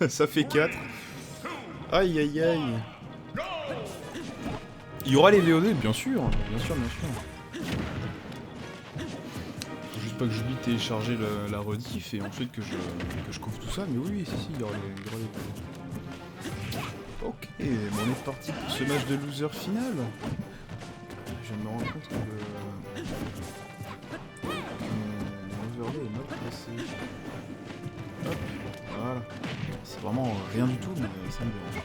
Ça fait 4. Aïe aïe aïe. Il y aura les VOD, bien sûr, bien sûr, bien sûr. Faut juste pas que j'oublie de télécharger la rediff et ensuite que je couvre tout ça, mais oui, si, il y aura les VOD. Ok, bon, on est parti pour ce match de loser final. Je viens de me rendre compte que mon overlay est mal placé. Hop, voilà. C'est vraiment rien du tout, mais ça me dérange.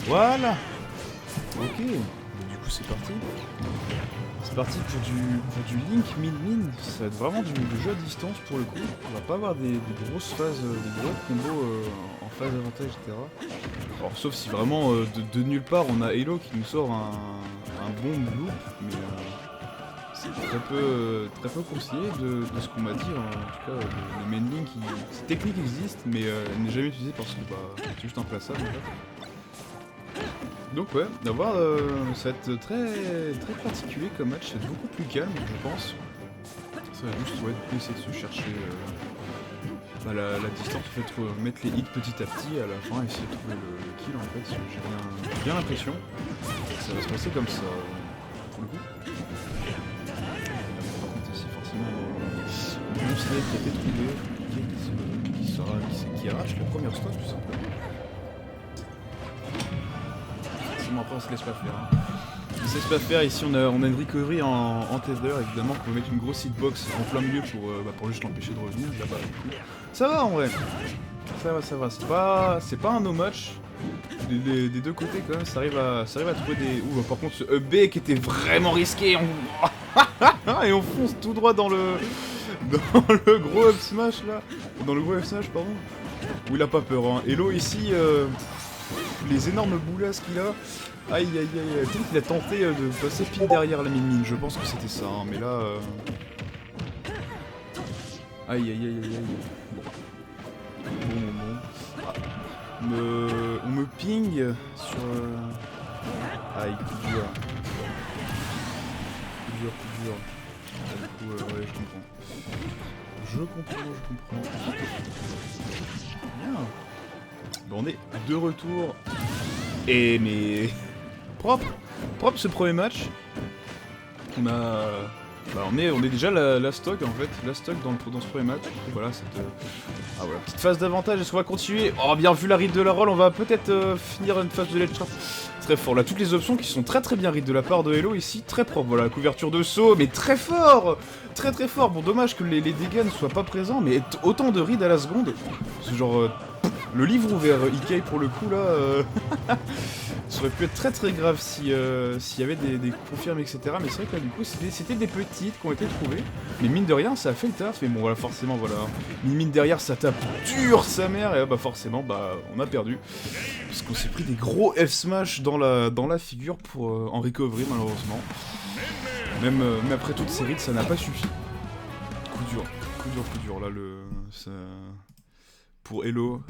Voilà. Ok, du coup c'est parti. C'est parti pour du Link mid-min. Ça va être vraiment du jeu à distance pour le coup. On va pas avoir des grosses phases, des gros combos en phase avantage, etc. Alors sauf si vraiment de nulle part on a Halo qui nous sort un bon loop, mais c'est très peu conseillé de ce qu'on m'a dit. En tout cas, le main link, cette technique existe, mais elle n'est jamais utilisée parce que c'est juste implaçable en fait. Donc ouais, d'avoir ça va être très particulier comme match, ça va être beaucoup plus calme je pense. Ça va juste du coup essayer de se chercher la distance, en fait, mettre les hits petit à petit à la fin, essayer de trouver le kill en fait, j'ai bien l'impression que ça va se passer comme ça pour le coup. Par contre ici forcément le slide qui a été trouvé, qui arrache la première stock tout simplement. Après on se laisse pas faire. Hein. On se laisse pas faire, ici on a une recovery en tether, évidemment qu'on peut mettre une grosse hitbox en plein milieu pour juste l'empêcher de revenir. Là-bas, ça va en vrai. Ça va. C'est pas un no match. Des deux côtés quand même, ça arrive à trouver des. Ouh, par contre ce B qui était vraiment risqué, et on fonce tout droit dans le gros up smash là. Dans le gros up smash pardon. Où il a pas peur hein. Hello ici les énormes boulasses qu'il a. Aïe aïe aïe, peut-être qu'il a tenté de passer pile derrière la mine, je pense que c'était ça, hein, mais là... Aïe aïe aïe aïe aïe. Bon. Ah. On me ping sur... Aïe, coup dur. Coup dur. Du coup, ouais, je comprends. Bien. Bon, on est de retour. Et mais... Propre ce premier match. On a... on est déjà la stock en fait, la stock dans ce premier match. Voilà, voilà, petite phase d'avantage, est-ce qu'on va continuer? Oh bien vu la read de la roll, on va peut-être finir une phase de ledge trap. Très fort, là toutes les options qui sont très bien read de la part de Hello ici, très propre, voilà, couverture de saut, mais très fort. Très fort, bon dommage que les dégâts ne soient pas présents, mais autant de read à la seconde. C'est genre... le livre ouvert, Ikei pour le coup là, ça aurait pu être très grave s'il y avait des confirmes etc. Mais c'est vrai que là du coup c'était des petites qui ont été trouvées. Mais mine de rien ça a fait le taf. Mais bon voilà forcément voilà. Mine derrière ça tape dur sa mère et bah forcément on a perdu. Parce qu'on s'est pris des gros F-smash dans la figure pour en recovery malheureusement. Même après toutes ces rides ça n'a pas suffi. Coup dur là pour Hello.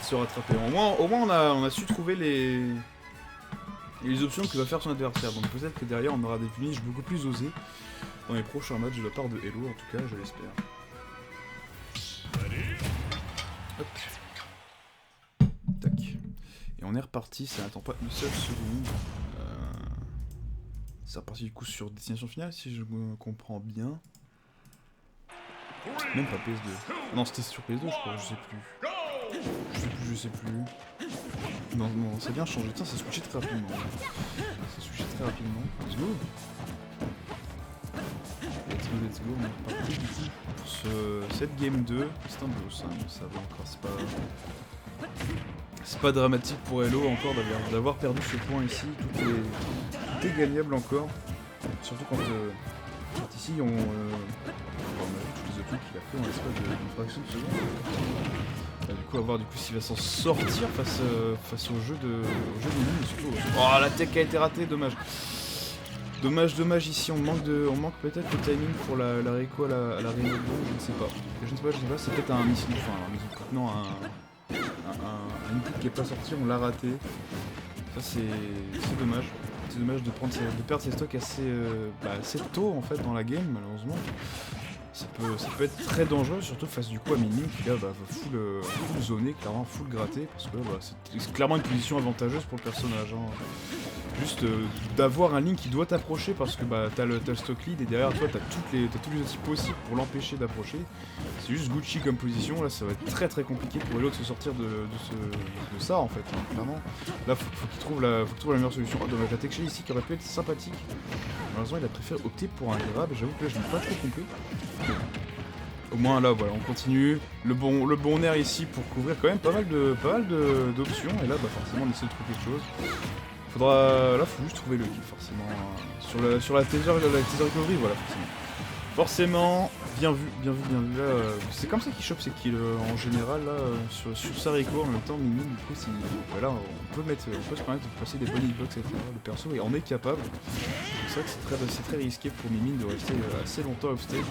Se rattraper. Au moins on a su trouver les options que va faire son adversaire. Donc peut-être que derrière on aura des finishes beaucoup plus osés dans les prochains matchs de la part de Hello, en tout cas je l'espère. Hop. Tac. Et on est reparti, ça n'attend pas une seule seconde. C'est reparti du coup sur destination finale si je me comprends bien. Même pas PS2. Ah non c'était sur PS2 je crois, je sais plus. Non, ça a bien changé. Putain, ça switchait très rapidement. Let's go. On est reparti du coup pour cette game 2. C'est un boss, hein, ça va encore. C'est pas dramatique pour Hello encore d'avoir perdu ce point ici. Tout est gagnable encore. Surtout quand ici on a vu tous les options qu'il a fait dans l'espace d'une fraction de seconde. Du coup, à voir s'il va s'en sortir face au jeu de mine et surtout. Oh la tech a été ratée, dommage. Dommage ici, on manque peut-être le timing pour la réco à la Renault, je ne sais pas, c'est peut-être un missile, non, un input qui est pas sorti, on l'a raté. Ça c'est dommage. C'est dommage de perdre ses stocks assez tôt en fait dans la game malheureusement. ça peut être très dangereux, surtout face du coup à Min Min qui là va full zoner, clairement full gratter, parce que bah, c'est clairement une position avantageuse pour le personnage. Hein. Juste d'avoir un Link qui doit t'approcher parce que bah, t'as le stock lead et derrière toi t'as tous les outils possibles pour l'empêcher d'approcher. C'est juste Gucci comme position, là ça va être très compliqué pour Elo de se sortir de ça en fait, hein, clairement. Là faut qu'il trouve la meilleure solution. Oh, dommage, la tech shell ici qui aurait pu être sympathique. Malheureusement il a préféré opter pour un grab, j'avoue que là je n'ai pas trop compris. Au moins là voilà, on continue. Le bon air ici pour couvrir quand même pas mal d'options et là bah forcément on essaie de trouver quelque chose. Là faut juste trouver le kill forcément. Sur la teaser recovery, voilà forcément. Bien vu là. C'est comme ça qu'il chope ses kills en général là sur sa reco en même temps Min Min du coup si voilà on peut se permettre de passer des bonnes hitbox etc. Le perso et on est capable. C'est vrai que c'est très risqué pour Min Min de rester assez longtemps offstage.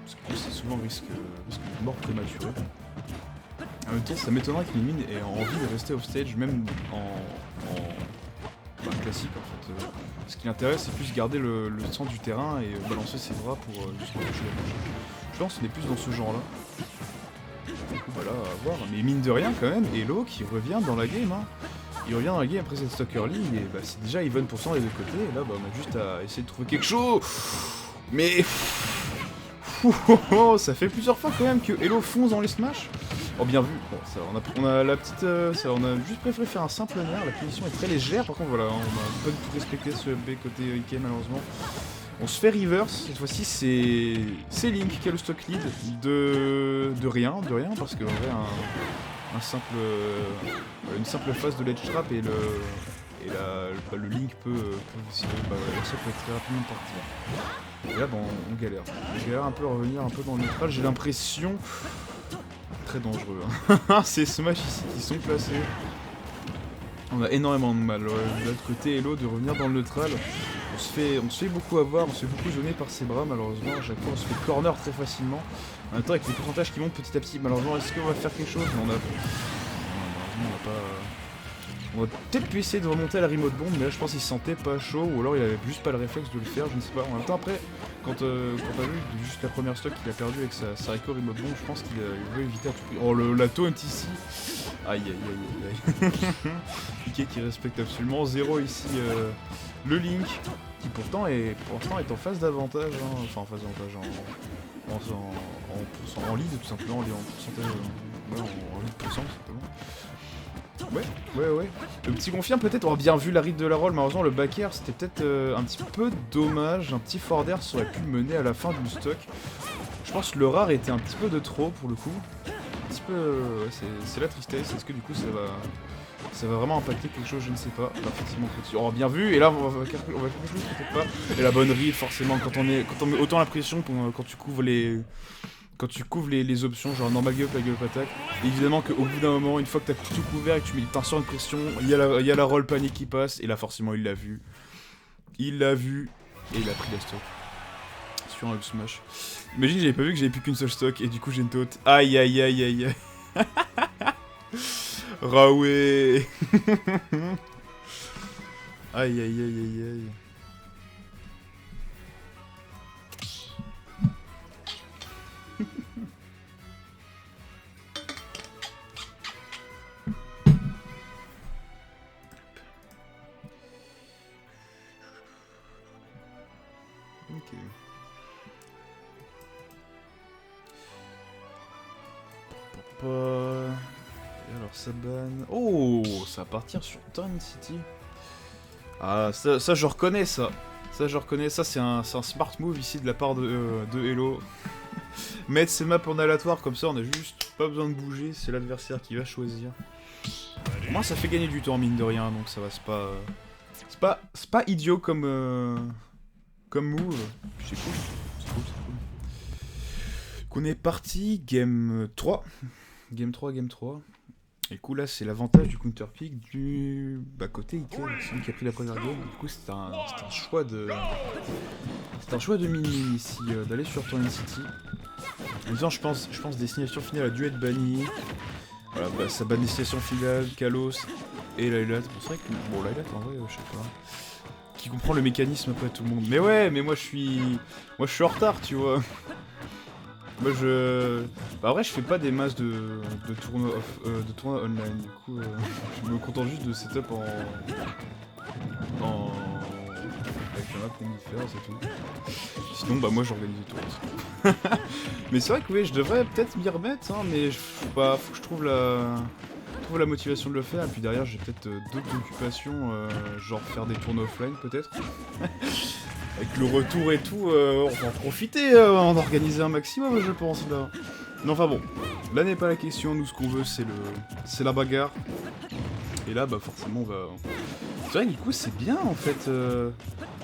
Parce que c'est souvent risque de mort prématurée. En même temps ça m'étonnerait que Min Min ait envie de rester offstage même en classique en fait. Ce qui l'intéresse c'est plus garder le centre du terrain et balancer ses bras pour juste empêcher la touche. Je pense qu'on est plus dans ce genre là. Du coup voilà à voir. Mais mine de rien quand même, Elo qui revient dans la game hein. Il revient dans la game après cette stock early et bah, c'est déjà even % des deux côtés et là bah, on a juste à essayer de trouver quelque chose. Mais ça fait plusieurs fois quand même que Elo fonce dans les smash. Oh bien vu, bon, ça, on a la petite, on a juste préféré faire un simple nerf, la position est très légère, par contre voilà, on a pas du tout respecté ce B côté Ike malheureusement. On se fait reverse, cette fois-ci c'est Link qui a le stock lead de rien, parce qu'en vrai une simple phase de ledge trap et le Link peut être très rapidement partir. Et là bon, on galère un peu à revenir un peu dans le neutral, j'ai l'impression... Très dangereux. Hein. Ces smash ici qui sont placés. On a énormément de mal. De l'autre côté, Elo de revenir dans le neutral. On se fait beaucoup avoir, on se fait beaucoup zoner par ses bras malheureusement. À chaque fois on se fait corner très facilement. En même temps avec les pourcentages qui montent petit à petit. Malheureusement est-ce qu'on va faire quelque chose? Mais on va peut-être pu essayer de remonter à la remote bomb, mais là je pense qu'il se sentait pas chaud, ou alors il avait juste pas le réflexe de le faire, je ne sais pas. En même temps après, quand t'as vu juste la première stock qu'il a perdu avec sa reco remote bomb, je pense qu'il veut éviter à tout prix. Oh la taunt ici. Aïe. Ike qui respecte absolument zéro ici le Link, qui pourtant est en phase d'avantage, hein. Enfin en phase d'avantage en lead tout simplement, en pourcentage, en lead pourcent tout simplement. Ouais. Le petit confirme peut-être, on a bien vu la read de la roll, malheureusement le back air c'était peut-être un petit peu dommage, un petit fort d'air ça aurait pu mener à la fin d'une stock. Je pense que le rare était un petit peu de trop pour le coup. Un petit peu, c'est la tristesse, est-ce que du coup ça va vraiment impacter quelque chose, je ne sais pas. Là, effectivement, oh bien vu, et là on va quelque chose peut-être pas. Et la bonne read forcément quand on met autant la pression quand tu couvres les options, genre normal gap, la gap attack, évidemment qu'au bout d'un moment, une fois que t'as tout couvert et que tu mets une sorte de pression, il y a la roll panique qui passe, et là forcément il l'a vu. Et il a pris la stock. Sur un up smash. Imagine j'avais pas vu que j'avais plus qu'une seule stock, et du coup j'ai une taunt. Aïe. Raoué. Aïe. Ok. Et alors ça banne... Oh, ça va partir sur Turn City. Ah, ça je reconnais ça. Ça je reconnais, ça c'est un smart move ici de la part de Elo. Mettre ses maps en aléatoire comme ça, on a juste pas besoin de bouger, c'est l'adversaire qui va choisir. Au moins ça fait gagner du temps mine de rien, donc ça va, c'est pas idiot comme move. C'est cool. Qu'on est parti, game 3. Game 3. Et du coup là c'est l'avantage du counter pick du côté Ike, celui qui a pris la première game. Du coup c'est un choix de Min Min ici d'aller sur Turn City. En même temps je pense destination finale a dû être bannie. Voilà, sa banne destination finale, Kalos et Lylat. C'est vrai que bon Lylat en vrai je sais pas. Qui comprend le mécanisme après tout le monde. Mais ouais, mais moi je suis en retard tu vois. Moi je... Bah, en vrai je fais pas des masses de tournois online, du coup je me contente juste de setup avec la map qu'on y faire, c'est tout. Sinon bah moi j'organise tout aussi. Mais c'est vrai que oui, je devrais peut-être m'y remettre, hein, mais faut que je trouve la motivation de le faire, et puis derrière j'ai peut-être d'autres occupations, genre faire des tournois offline peut-être. Avec le retour et tout, on va en profiter, en organiser un maximum je pense là. Mais enfin bon, là n'est pas la question, nous ce qu'on veut c'est la bagarre. Et là bah forcément on va... C'est vrai que du coup c'est bien en fait,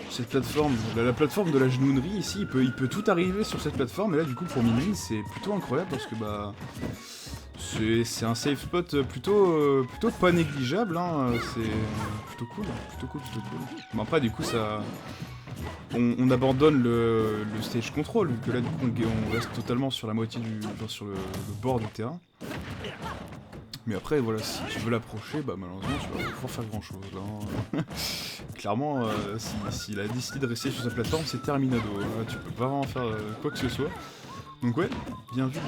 cette plateforme, la plateforme de la genounerie ici, il peut tout arriver sur cette plateforme, et là du coup pour Mini c'est plutôt incroyable parce que bah... C'est un safe spot plutôt pas négligeable, hein. C'est plutôt cool. Bon après du coup ça... On abandonne le stage control, vu que là du coup on reste totalement sur la moitié genre sur le bord du terrain. Mais après voilà, si tu veux l'approcher, bah malheureusement tu vas pas pouvoir faire grand chose là. Hein. Clairement, s'il a décidé de rester sur sa plateforme, c'est terminado. Hein. Tu peux pas vraiment faire quoi que ce soit. Donc ouais, bien vu.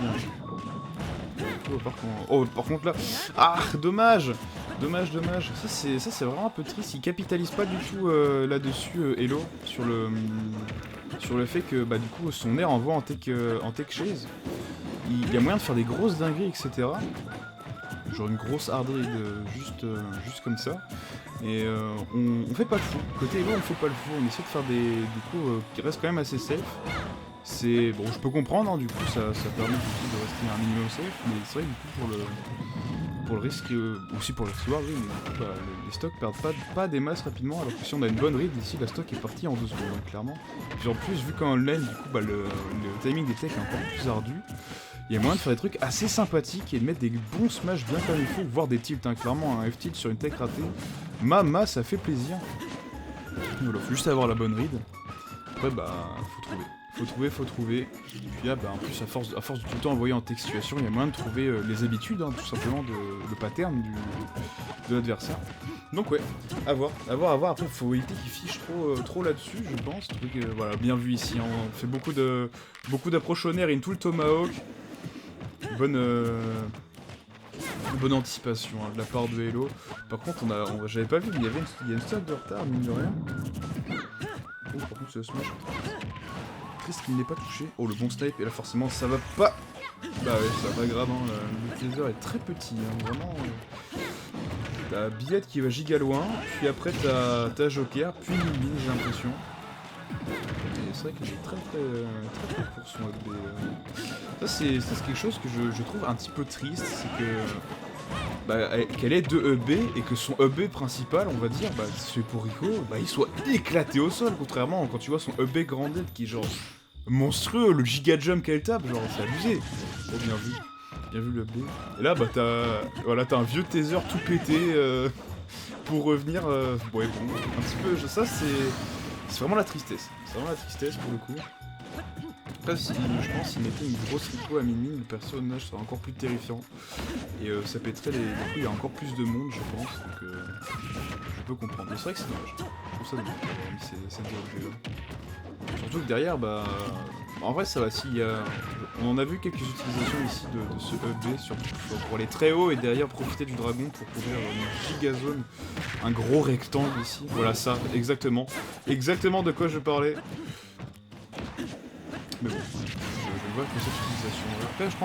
Oh, par contre là... Ah, dommage. Ça c'est vraiment un peu triste. Il capitalise pas du tout là-dessus, Hello, sur le fait que bah du coup son air envoie en tech chase. Il y a moyen de faire des grosses dingueries, etc. Genre une grosse hard raid juste comme ça. Et on fait pas le fou. Côté Hello on fait pas le fou. On essaie de faire des coups qui restent quand même assez safe. C'est... Bon, je peux comprendre, hein, du coup, ça permet du coup de rester un minimum safe, mais c'est vrai que du coup, pour le risque, aussi pour le recevoir, oui, mais du coup, bah, les stocks perdent pas des masses rapidement, alors que si on a une bonne read, ici, la stock est partie en 2 secondes, hein, clairement. Puis en plus, vu qu'en online, du coup, bah, le timing des techs est encore plus ardu, il y a moyen de faire des trucs assez sympathiques et de mettre des bons smash bien comme il faut, voire des tilts, hein, clairement, un F-tilt sur une tech ratée, ça fait plaisir. Voilà, faut juste avoir la bonne read. Après, bah, faut trouver. Et puis là, bah, en plus, à force de tout le temps envoyer en textuation, il y a moyen de trouver les habitudes, hein, tout simplement, le pattern de l'adversaire. Donc ouais, à voir. Après, faut éviter qu'il fiche trop là-dessus, je pense. Truc, voilà, bien vu ici. Hein. On fait beaucoup d'approches au nerf, tout le tomahawk. Bonne anticipation hein, de la part de Hello. Par contre, j'avais pas vu, mais il y a une stock de retard, mine de rien. Oh, par contre, c'est le smash. Triste qu'il n'est pas touché. Oh, le bon snipe, et là, forcément, ça va pas. Bah ouais, ça va pas grave, hein. Le taser est très petit, hein, vraiment. T'as Billette qui va giga loin, puis après, t'as Joker, puis Mini, j'ai l'impression. Et c'est vrai qu'il est très court son AD. Ça, c'est quelque chose que je trouve un petit peu triste, c'est que... Bah, qu'elle ait 2 EB et que son EB principal, on va dire, bah, celui pour Rico, bah, il soit éclaté au sol, contrairement quand tu vois son EB grandel qui est genre monstrueux, le giga jump qu'elle tape, genre c'est abusé. Oh, bien vu le EB. Et là, bah, t'as un vieux taser tout pété pour revenir. Ouais, bon, un petit peu, ça c'est vraiment la tristesse. C'est vraiment la tristesse pour le coup. Après, je pense s'il mettait une grosse Rico à Mini, le personnage serait encore plus terrifiant. Et ça pèterait les couilles, il y a encore plus de monde, je pense. Donc je peux comprendre. Mais c'est vrai que c'est dommage. Je trouve ça dommage d'avoir mis cette DLG là. Surtout que derrière, bah... En vrai, ça va. On en a vu quelques utilisations ici de ce EB pour aller très haut et derrière profiter du dragon pour couvrir une gigazone. Un gros rectangle ici. Voilà ça, exactement. Exactement de quoi je parlais. Mais bon, je vois que cette utilisation. Après, je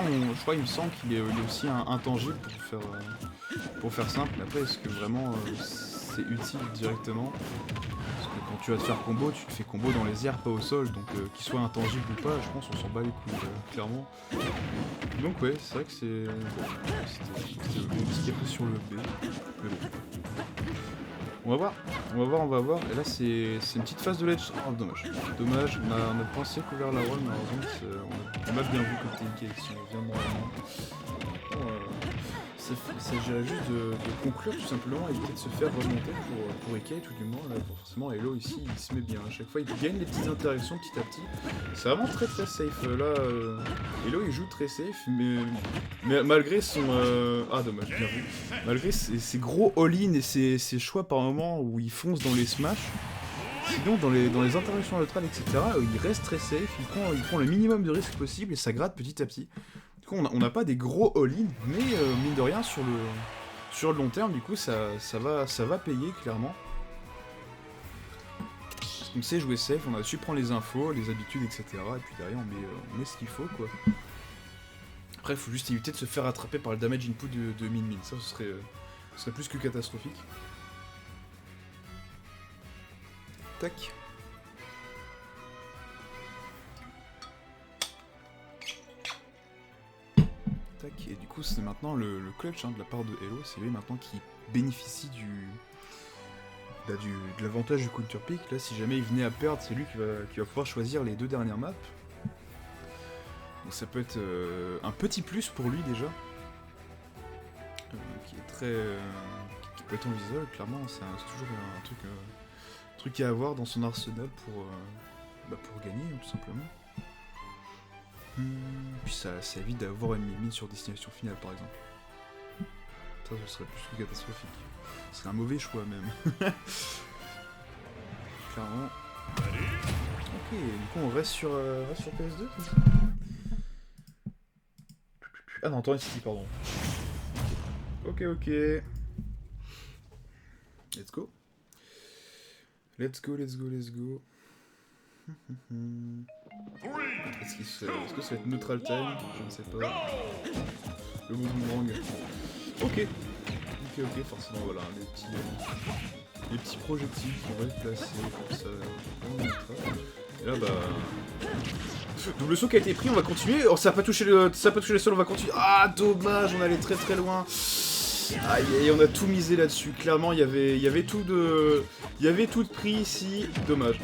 crois il me semble qu'il est aussi intangible pour faire simple. Mais après, est-ce que vraiment c'est utile directement? Parce que quand tu vas te faire combo, tu te fais combo dans les airs, pas au sol. Donc qu'il soit intangible ou pas, je pense qu'on s'en bat les couilles, clairement. Donc ouais, c'est vrai que c'était le bon petit peu sur le B. Mais bon. On va voir. Et là, c'est une petite phase de ledge. Oh, dommage. On a pensé couvrir la roll, malheureusement, on a bien vu côté Ikea si on vient normalement. Il s'agirait juste de conclure tout simplement, éviter de se faire remonter pour Ikea, tout du moins. Là, forcément, Hello ici, il se met bien. À chaque fois, il gagne les petites interactions petit à petit. C'est vraiment très safe. Là, Hello, il joue très safe, mais malgré son... Ah, dommage, bien vu. Malgré ses gros all-in et ses choix par moment où il fonce dans les smash, Sinon, dans les interactions neutrales, etc., il reste très safe, il prend le minimum de risque possible et ça gratte petit à petit. Du coup, on n'a pas des gros all-in, mais mine de rien, sur le long terme, du coup, ça va payer, clairement. Parce qu'on sait jouer safe, on a su prendre les infos, les habitudes, etc., et puis derrière, on met ce qu'il faut, quoi. Après, il faut juste éviter de se faire attraper par le damage input de Min. Ça, ce serait plus que catastrophique. Tac. Tac. Et du coup, c'est maintenant le clutch de la part de Hello. C'est lui maintenant qui bénéficie de l'avantage du counter pick. Là, si jamais il venait à perdre, c'est lui qui va pouvoir choisir les 2 dernières maps. Donc ça peut être un petit plus pour lui déjà. Qui est très... qui peut être envisageable, clairement. C'est toujours un truc à avoir dans son arsenal pour gagner, tout simplement. Puis ça évite d'avoir une mine sur destination finale, par exemple. Ça, ce serait plus que catastrophique. Ce serait un mauvais choix, même. Clairement. Ok, du coup, on reste sur PS2, comme ça. Ah non, attends, ici, pardon. Ok. Let's go. Let's go. Est-ce que ça va être neutral time? Je ne sais pas. Le boomerang. Ok, forcément, voilà, les petits projectiles qui vont être placés comme ça. Et là, bah... double saut qui a été pris, on va continuer. Oh, ça n'a pas touché le sol, on va continuer. Ah, dommage, on allait très très loin. Aïe, on a tout misé là-dessus. Clairement, il y avait tout de prix ici. Dommage.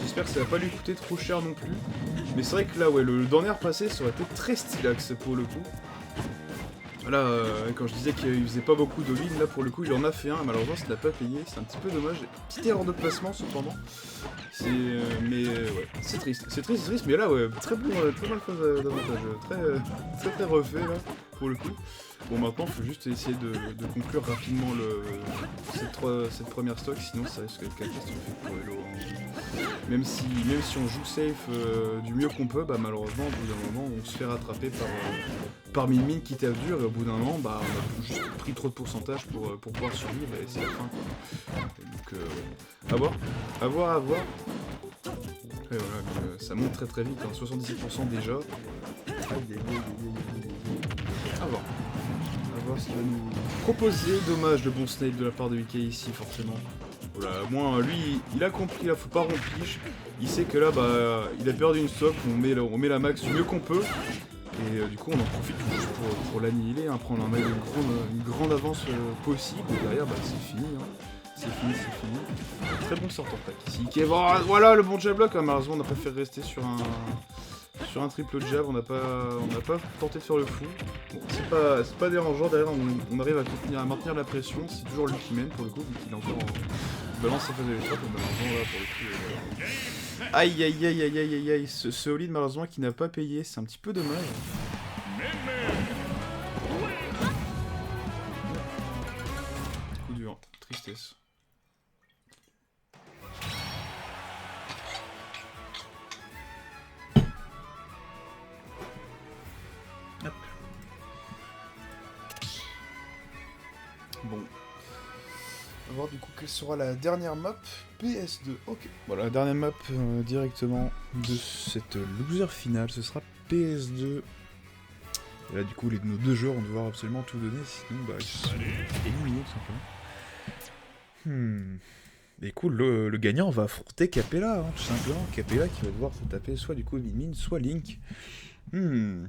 J'espère que ça va pas lui coûter trop cher non plus. Mais c'est vrai que là, ouais, le dernier passé, ça aurait été très stylax pour le coup. Là, quand je disais qu'il faisait pas beaucoup d'all-in, là pour le coup il en a fait un, malheureusement ça l'a pas payé, c'est un petit peu dommage. Petite erreur de placement cependant. Mais ouais, c'est triste, mais là ouais, très bonne phase d'avantage, très refait là, pour le coup. Bon, maintenant faut juste essayer de conclure rapidement cette première stock, sinon ça risque d'être catastrophique pour Hello. Même si on joue safe du mieux qu'on peut, bah malheureusement au bout d'un moment on se fait rattraper par Min qui tape dur, et au bout d'un moment bah on a juste pris trop de pourcentage pour pouvoir survivre, et c'est la fin quoi. Et donc à voir. Et voilà, ça monte très vite, 77% déjà. À voir ce qu'il va nous proposer. Dommage, le bon Snape de la part de VK ici, forcément. Voilà, au moins lui, il a compris, là faut pas rompiche. Il sait que là, bah, il a perdu une stock, on met la max du mieux qu'on peut. Et du coup, on en profite juste pour l'annihiler, prendre une grande avance possible. Et derrière, bah, c'est fini. C'est fini. Très bon sortant pack ici. Voilà le bon jab block. Malheureusement, on a préféré rester sur un triple jab. On n'a pas tenté de faire le fou. Bon, c'est pas dérangeant. Derrière, on arrive à maintenir la pression. C'est toujours lui qui mène pour le coup, vu qu'il est encore en balance sa phase de l'étape. Malheureusement, là, pour le coup. Aïe. Ce all-in, malheureusement, qui n'a pas payé. C'est un petit peu dommage. Coup dur. Tristesse. Bon. On va voir du coup quelle sera la dernière map PS2. Ok. Voilà, la dernière map directement de cette loser finale, ce sera PS2. Et là du coup nos deux joueurs vont devoir absolument tout donner, sinon bah ils sont éliminés tout simplement. Et cool, le gagnant va affronter Capella, tout simplement. Capella qui va devoir se taper soit du coup Min, soit Link. On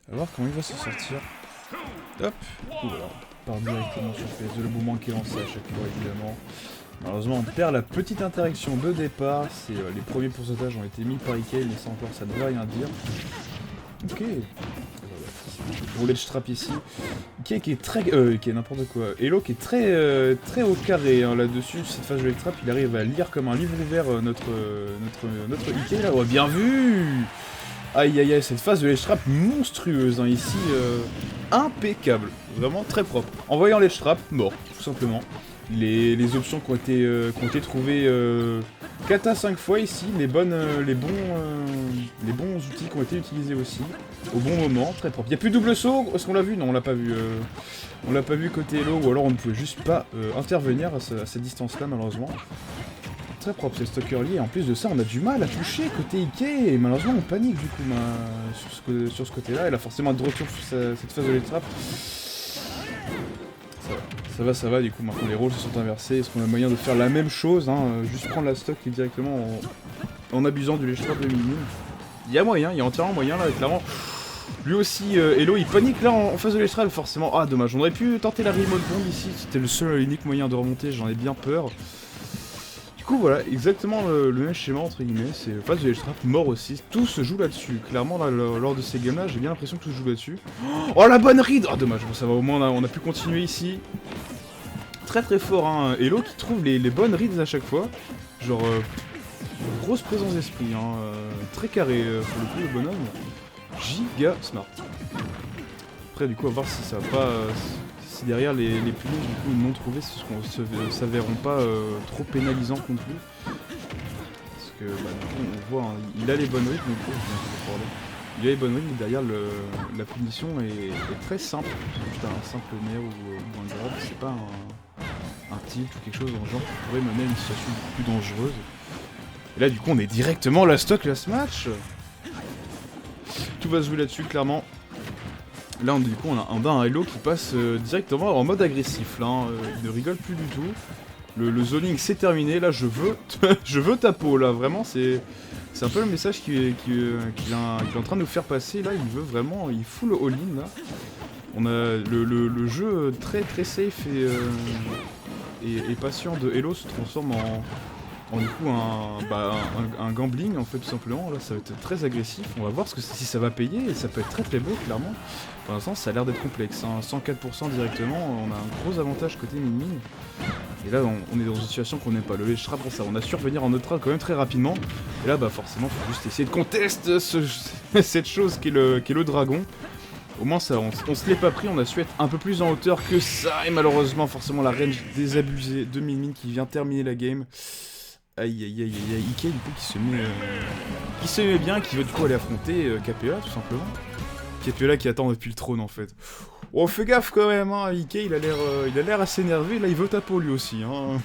va voir comment il va se sortir. Hop, voilà, on part directement sur PS2, le mouvement qui est lancé à chaque fois évidemment. Malheureusement on perd la petite interaction de départ, les premiers pourcentages ont été mis par Ikei, mais ça encore ça ne veut rien dire. Ok, pour l'edge trap ici, Ikei qui est très... qui est n'importe quoi, Hello qui est très au carré là-dessus, cette phase de l'edge trap, il arrive à lire comme un livre ouvert notre Ikei là, oh, bien vu. Aïe, cette phase de l'edge trap monstrueuse ici, impeccable, vraiment très propre. En voyant l'edge trap, mort, tout simplement. les options qui ont été trouvées 4 à 5 fois ici, les bons outils qui ont été utilisés aussi, au bon moment, très propre. Il n'y a plus de double saut, est-ce qu'on l'a vu? Non, on l'a pas vu. On l'a pas vu côté Hello, ou alors on ne pouvait juste pas intervenir à cette distance-là, malheureusement. Très propre, c'est stock early, et en plus de ça, on a du mal à toucher côté Ike, et malheureusement, on panique du coup sur ce côté-là. Elle a forcément de retour sur cette phase de l'étrape. Ça va, du coup, maintenant les rôles se sont inversés. Est-ce qu'on a moyen de faire la même chose, hein, juste prendre la stock directement en abusant du ledge trap de Mimim? Il y a moyen, il y a entièrement moyen là, clairement. Lui aussi, Hello, il panique là en phase de ledge trap, forcément. Ah, dommage, on aurait pu tenter la remote bomb ici, c'était le seul et unique moyen de remonter, j'en ai bien peur. Du coup, voilà, exactement le même schéma entre guillemets, c'est phase de ledge trap, mort aussi, tout se joue là-dessus. Clairement, là, lors de ces games là, j'ai bien l'impression que tout se joue là-dessus. Oh, la bonne read! Oh, dommage, bon, ça va, au moins on a pu continuer ici. Très fort, hein. Hello qui trouve les bonnes reads à chaque fois. Genre, grosse présence d'esprit, hein. Très carré pour le coup, le bonhomme. Giga smart. Après, du coup, à voir si ça va pas. Si derrière les punis, du coup, non trouvés s'avéreront pas trop pénalisants contre lui. Parce que, bah, du coup, on voit, hein, il a les bonnes reads, donc il a les bonnes reads, mais derrière la punition est très simple. Juste un simple nair ou un grab, c'est pas un tilt ou quelque chose dans le genre qui pourrait mener à une situation plus dangereuse. Et là, du coup, on est directement la stock last match. Tout va se jouer là-dessus, clairement. Là, du coup, on a un Hello qui passe directement en mode agressif. Là, hein. Il ne rigole plus du tout. Le zoning, c'est terminé. Là, je veux ta peau. Là, vraiment, c'est un peu le message qu'il est en train de nous faire passer. Là, il veut vraiment... Il fout le all-in, là. On a le jeu très safe et patient de Hello se transforme en du coup un gambling en fait tout simplement. Là ça va être très agressif, on va voir si ça va payer et ça peut être très beau clairement. Pour l'instant ça a l'air d'être complexe, hein. 104% directement, on a un gros avantage côté Mimim. Et là on est dans une situation qu'on n'aime pas, le ledge trap pour ça, on a su revenir en neutral quand même très rapidement. Et là bah forcément faut juste essayer de contester cette chose qui est le dragon. Au moins ça, on se l'est pas pris, on a su être un peu plus en hauteur que ça, et malheureusement forcément la range désabusée de Mimim qui vient terminer la game. Aïe, Ike du coup qui se met bien, qui veut du coup aller affronter KPA tout simplement. KPA qui attend depuis le trône en fait. Oh fais gaffe quand même, hein, Ike il a l'air assez énervé, là il veut ta peau lui aussi, hein.